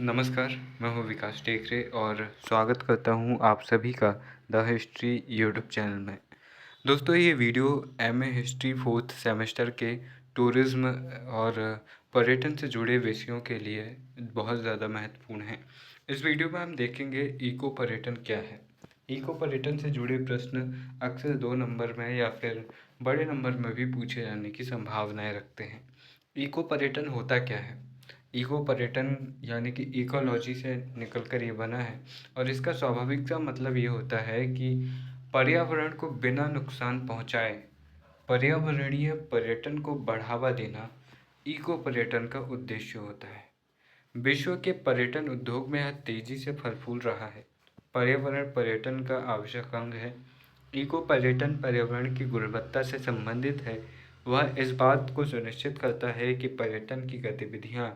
नमस्कार, मैं हूँ विकास टेकरे और स्वागत करता हूँ आप सभी का द हिस्ट्री यूट्यूब चैनल में। दोस्तों, ये video MA history fourth semester के टूरिज़्म और पर्यटन से जुड़े विषयों के लिए बहुत ज़्यादा महत्वपूर्ण है। इस वीडियो में हम देखेंगे इको पर्यटन क्या है। इको पर्यटन से जुड़े प्रश्न अक्सर 2 नंबर में या फिर बड़े नंबर में भी पूछे जाने की संभावनाएं रखते हैं। इको पर्यटन होता क्या है? इको पर्यटन यानी कि इकोलॉजी से निकल कर ये बना है और इसका स्वाभाविक सा मतलब ये होता है कि पर्यावरण को बिना नुकसान पहुंचाए पर्यावरणीय पर्यटन को बढ़ावा देना इको पर्यटन का उद्देश्य होता है। विश्व के पर्यटन उद्योग में यह तेजी से फल फूल रहा है। पर्यावरण पर्यटन का आवश्यक अंग है। इको पर्यटन पर्यावरण की गुणवत्ता से संबंधित है। वह इस बात को सुनिश्चित करता है कि पर्यटन की गतिविधियां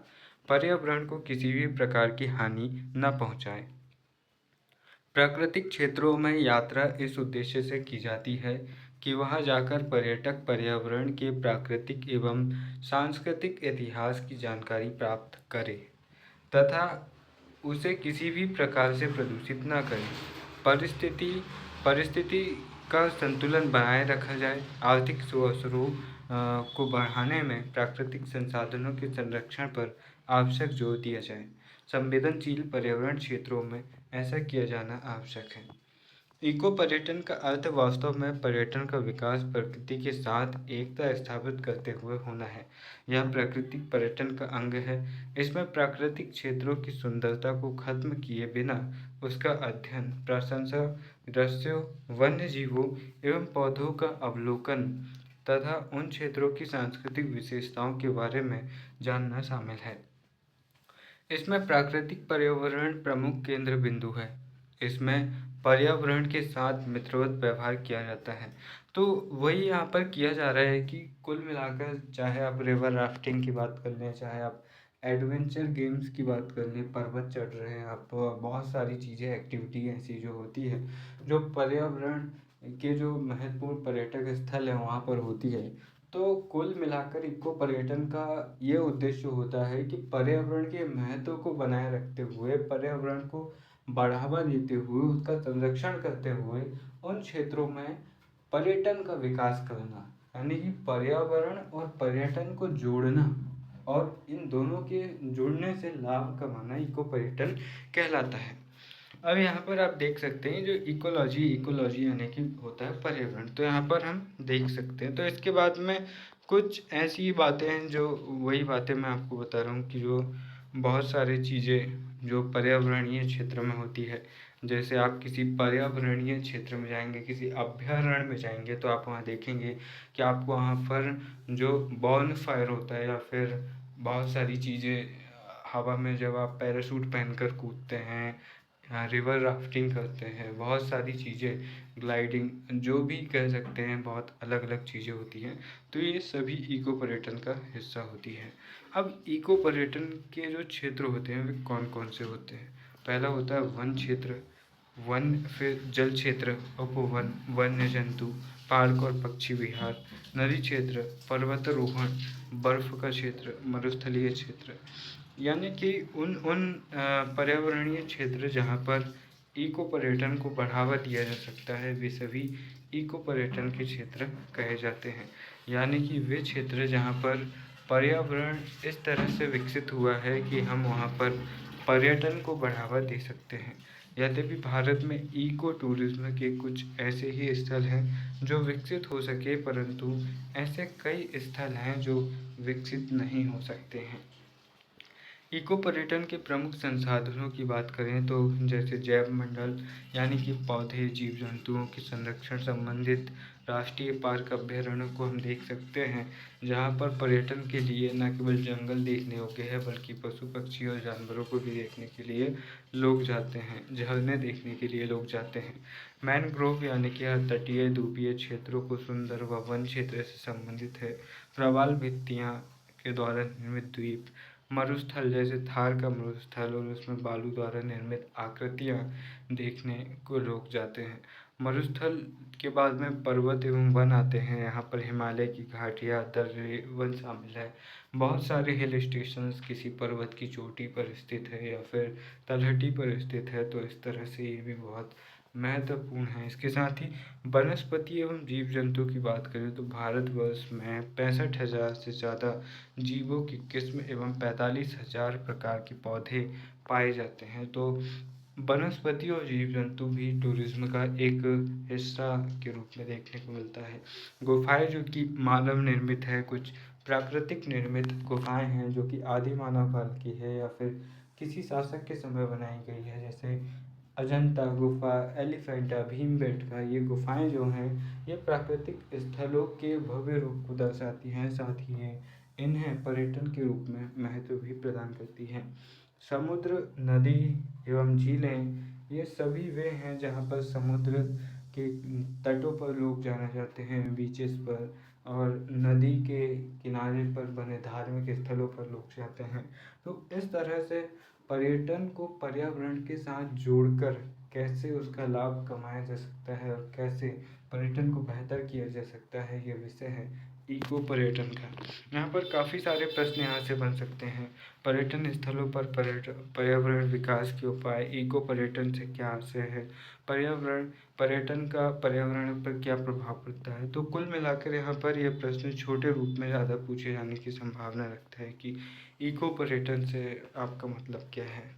पर्यावरण को किसी भी प्रकार की हानि न पहुंचाएं। प्राकृतिक क्षेत्रों में यात्रा इस उद्देश्य से की जाती है कि वहां जाकर पर्यटक पर्यावरण के प्राकृतिक एवं सांस्कृतिक इतिहास की जानकारी प्राप्त करे तथा उसे किसी भी प्रकार से प्रदूषित न करें। परिस्थिति परिस्थिति का संतुलन बनाए रखा जाए। आर्थिक अवसरों को बढ़ाने में प्राकृतिक संसाधनों के संरक्षण पर आवश्यक जोर दिया जाए। संवेदनशील पर्यावरण क्षेत्रों में ऐसा किया जाना आवश्यक है। इको पर्यटन का अर्थ वास्तव में पर्यटन का विकास प्रकृति के साथ एकता स्थापित करते हुए होना है। यह प्राकृतिक पर्यटन का अंग है। इसमें प्राकृतिक क्षेत्रों की सुंदरता को खत्म किए बिना उसका अध्ययन, प्रशंसा, दृश्यों, वन्य जीवों एवं पौधों का अवलोकन तथा उन क्षेत्रों की सांस्कृतिक विशेषताओं के बारे में जानना शामिल है। इसमें प्राकृतिक पर्यावरण प्रमुख केंद्र बिंदु है। इसमें पर्यावरण के साथ मित्रवत व्यवहार किया जाता है। तो वही यहाँ पर किया जा रहा है कि कुल मिलाकर चाहे आप रिवर राफ्टिंग की बात कर लें, चाहे आप एडवेंचर गेम्स की बात कर लें, पर्वत चढ़ रहे हैं आप, तो बहुत सारी चीज़ें एक्टिविटी ऐसी जो होती है जो पर्यावरण के जो महत्वपूर्ण पर्यटक स्थल हैं वहाँ पर होती है। तो कुल मिलाकर इको पर्यटन का ये उद्देश्य होता है कि पर्यावरण के महत्व को बनाए रखते हुए, पर्यावरण को बढ़ावा देते हुए, उसका संरक्षण करते हुए उन क्षेत्रों में पर्यटन का विकास करना, यानी कि पर्यावरण और पर्यटन को जोड़ना और इन दोनों के जुड़ने से लाभ कमाना इको पर्यटन कहलाता है। अब यहाँ पर आप देख सकते हैं जो इकोलॉजी यानी कि होता है पर्यावरण, तो यहाँ पर हम देख सकते हैं। तो इसके बाद में कुछ ऐसी बातें हैं जो वही बातें मैं आपको बता रहा हूँ कि जो बहुत सारी चीज़ें जो पर्यावरणीय क्षेत्र में होती है। जैसे आप किसी पर्यावरणीय क्षेत्र में जाएंगे, किसी अभयारण्य में जाएंगे, तो आप वहाँ देखेंगे कि आपको वहाँ पर जो बॉन फायर होता है या फिर बहुत सारी चीज़ें हवा में जब आप पैराशूट पहनकर कूदते हैं, रिवर राफ्टिंग करते हैं, बहुत सारी चीज़ें, ग्लाइडिंग, जो भी कह सकते हैं, बहुत अलग अलग चीज़ें होती हैं। तो ये सभी इको पर्यटन का हिस्सा होती है। अब इको पर्यटन के जो क्षेत्र होते हैं वे कौन कौन से होते हैं? पहला होता है वन क्षेत्र, फिर जल क्षेत्र, उपवन, वन्य जंतु, पार्क और पक्षी विहार, नदी क्षेत्र, पर्वतारोहण, बर्फ का क्षेत्र, मरुस्थलीय क्षेत्र। यानी कि उन उन पर्यावरणीय क्षेत्र जहाँ पर इको पर्यटन को बढ़ावा दिया जा सकता है वे सभी इको पर्यटन के क्षेत्र कहे जाते हैं। यानी कि वे क्षेत्र जहाँ पर पर्यावरण इस तरह से विकसित हुआ है कि हम वहाँ पर पर्यटन को बढ़ावा दे सकते हैं। यद्यपि भारत में इको टूरिज्म के कुछ ऐसे ही स्थल हैं जो विकसित हो सके, परंतु ऐसे कई स्थल हैं जो विकसित नहीं हो सकते हैं। इको पर्यटन के प्रमुख संसाधनों की बात करें तो जैसे जैव मंडल यानी कि पौधे, जीव जंतुओं के संरक्षण संबंधित राष्ट्रीय पार्क अभ्यारण्यों को हम देख सकते हैं, जहां पर पर्यटन के लिए न केवल जंगल देखने योग्य है बल्कि पशु पक्षी और जानवरों को भी देखने के लिए लोग जाते हैं, झरने देखने के लिए लोग जाते हैं। मैनग्रोव यानी कि तटीय द्वीपीय क्षेत्रों को सुंदर व वन क्षेत्र से संबंधित है। प्रवाल भित्तियाँ के द्वारा निर्मित द्वीप, मरुस्थल जैसे थार का मरुस्थल और उसमें बालू द्वारा निर्मित आकृतियाँ देखने को लोग जाते हैं। मरुस्थल के बाद में पर्वत एवं वन आते हैं। यहाँ पर हिमालय की घाटियाँ, दर्रे, वन शामिल है। बहुत सारे हिल स्टेशंस किसी पर्वत की चोटी पर स्थित है या फिर तलहटी पर स्थित है, तो इस तरह से ये भी बहुत महत्वपूर्ण है। इसके साथ ही वनस्पति एवं जीव जंतु की बात करें तो भारतवर्ष में 65,000 से ज़्यादा जीवों की किस्म एवं 45,000 प्रकार के पौधे पाए जाते हैं। तो वनस्पति और जीव जंतु भी टूरिज्म का एक हिस्सा के रूप में देखने को मिलता है। गुफाएं जो कि मानव निर्मित है, कुछ प्राकृतिक निर्मित गुफाएं हैं जो कि आदि मानव काल की है या फिर किसी शासक के समय बनाई गई है, जैसे अजंता गुफा, एलिफेंटा, भीमबेटका। ये गुफाएं जो हैं ये प्राकृतिक स्थलों के भव्य रूप को दर्शाती हैं, साथ ही ये इन्हें पर्यटन के रूप में महत्व भी प्रदान करती हैं। समुद्र, नदी एवं झीलें ये सभी वे हैं जहाँ पर समुद्र के तटों पर लोग जाना चाहते हैं, बीचेस पर, और नदी के किनारे पर बने धार्मिक स्थलों पर लोग जाते हैं। तो इस तरह से पर्यटन को पर्यावरण के साथ जोड़कर कैसे उसका लाभ कमाया जा सकता है और कैसे पर्यटन को बेहतर किया जा सकता है, ये विषय है इको पर्यटन का। यहाँ पर काफ़ी सारे प्रश्न यहाँ से बन सकते हैं। पर्यटन स्थलों पर पर्यावरण विकास के उपाय, इको पर्यटन से क्या आशय है, पर्यटन का पर्यावरण पर क्या प्रभाव पड़ता है। तो कुल मिलाकर यहाँ पर यह प्रश्न छोटे रूप में ज़्यादा पूछे जाने की संभावना रखता है कि इको पर्यटन से आपका मतलब क्या है।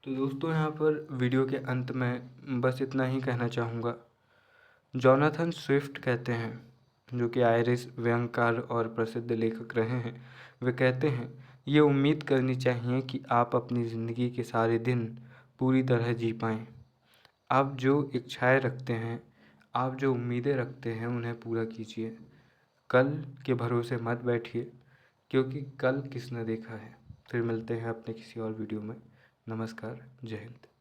तो दोस्तों यहाँ पर वीडियो के अंत में बस इतना ही कहना चाहूँगा। जोनाथन स्विफ्ट कहते हैं, जो कि आयरिश व्यंग्यकार और प्रसिद्ध लेखक रहे हैं, वे कहते हैं, ये उम्मीद करनी चाहिए कि आप अपनी ज़िंदगी के सारे दिन पूरी तरह जी पाएँ। आप जो इच्छाएं रखते हैं, आप जो उम्मीदें रखते हैं, उन्हें पूरा कीजिए। कल के भरोसे मत बैठिए, क्योंकि कल किसने देखा है। फिर मिलते हैं अपने किसी और वीडियो में। नमस्कार, जय हिंद।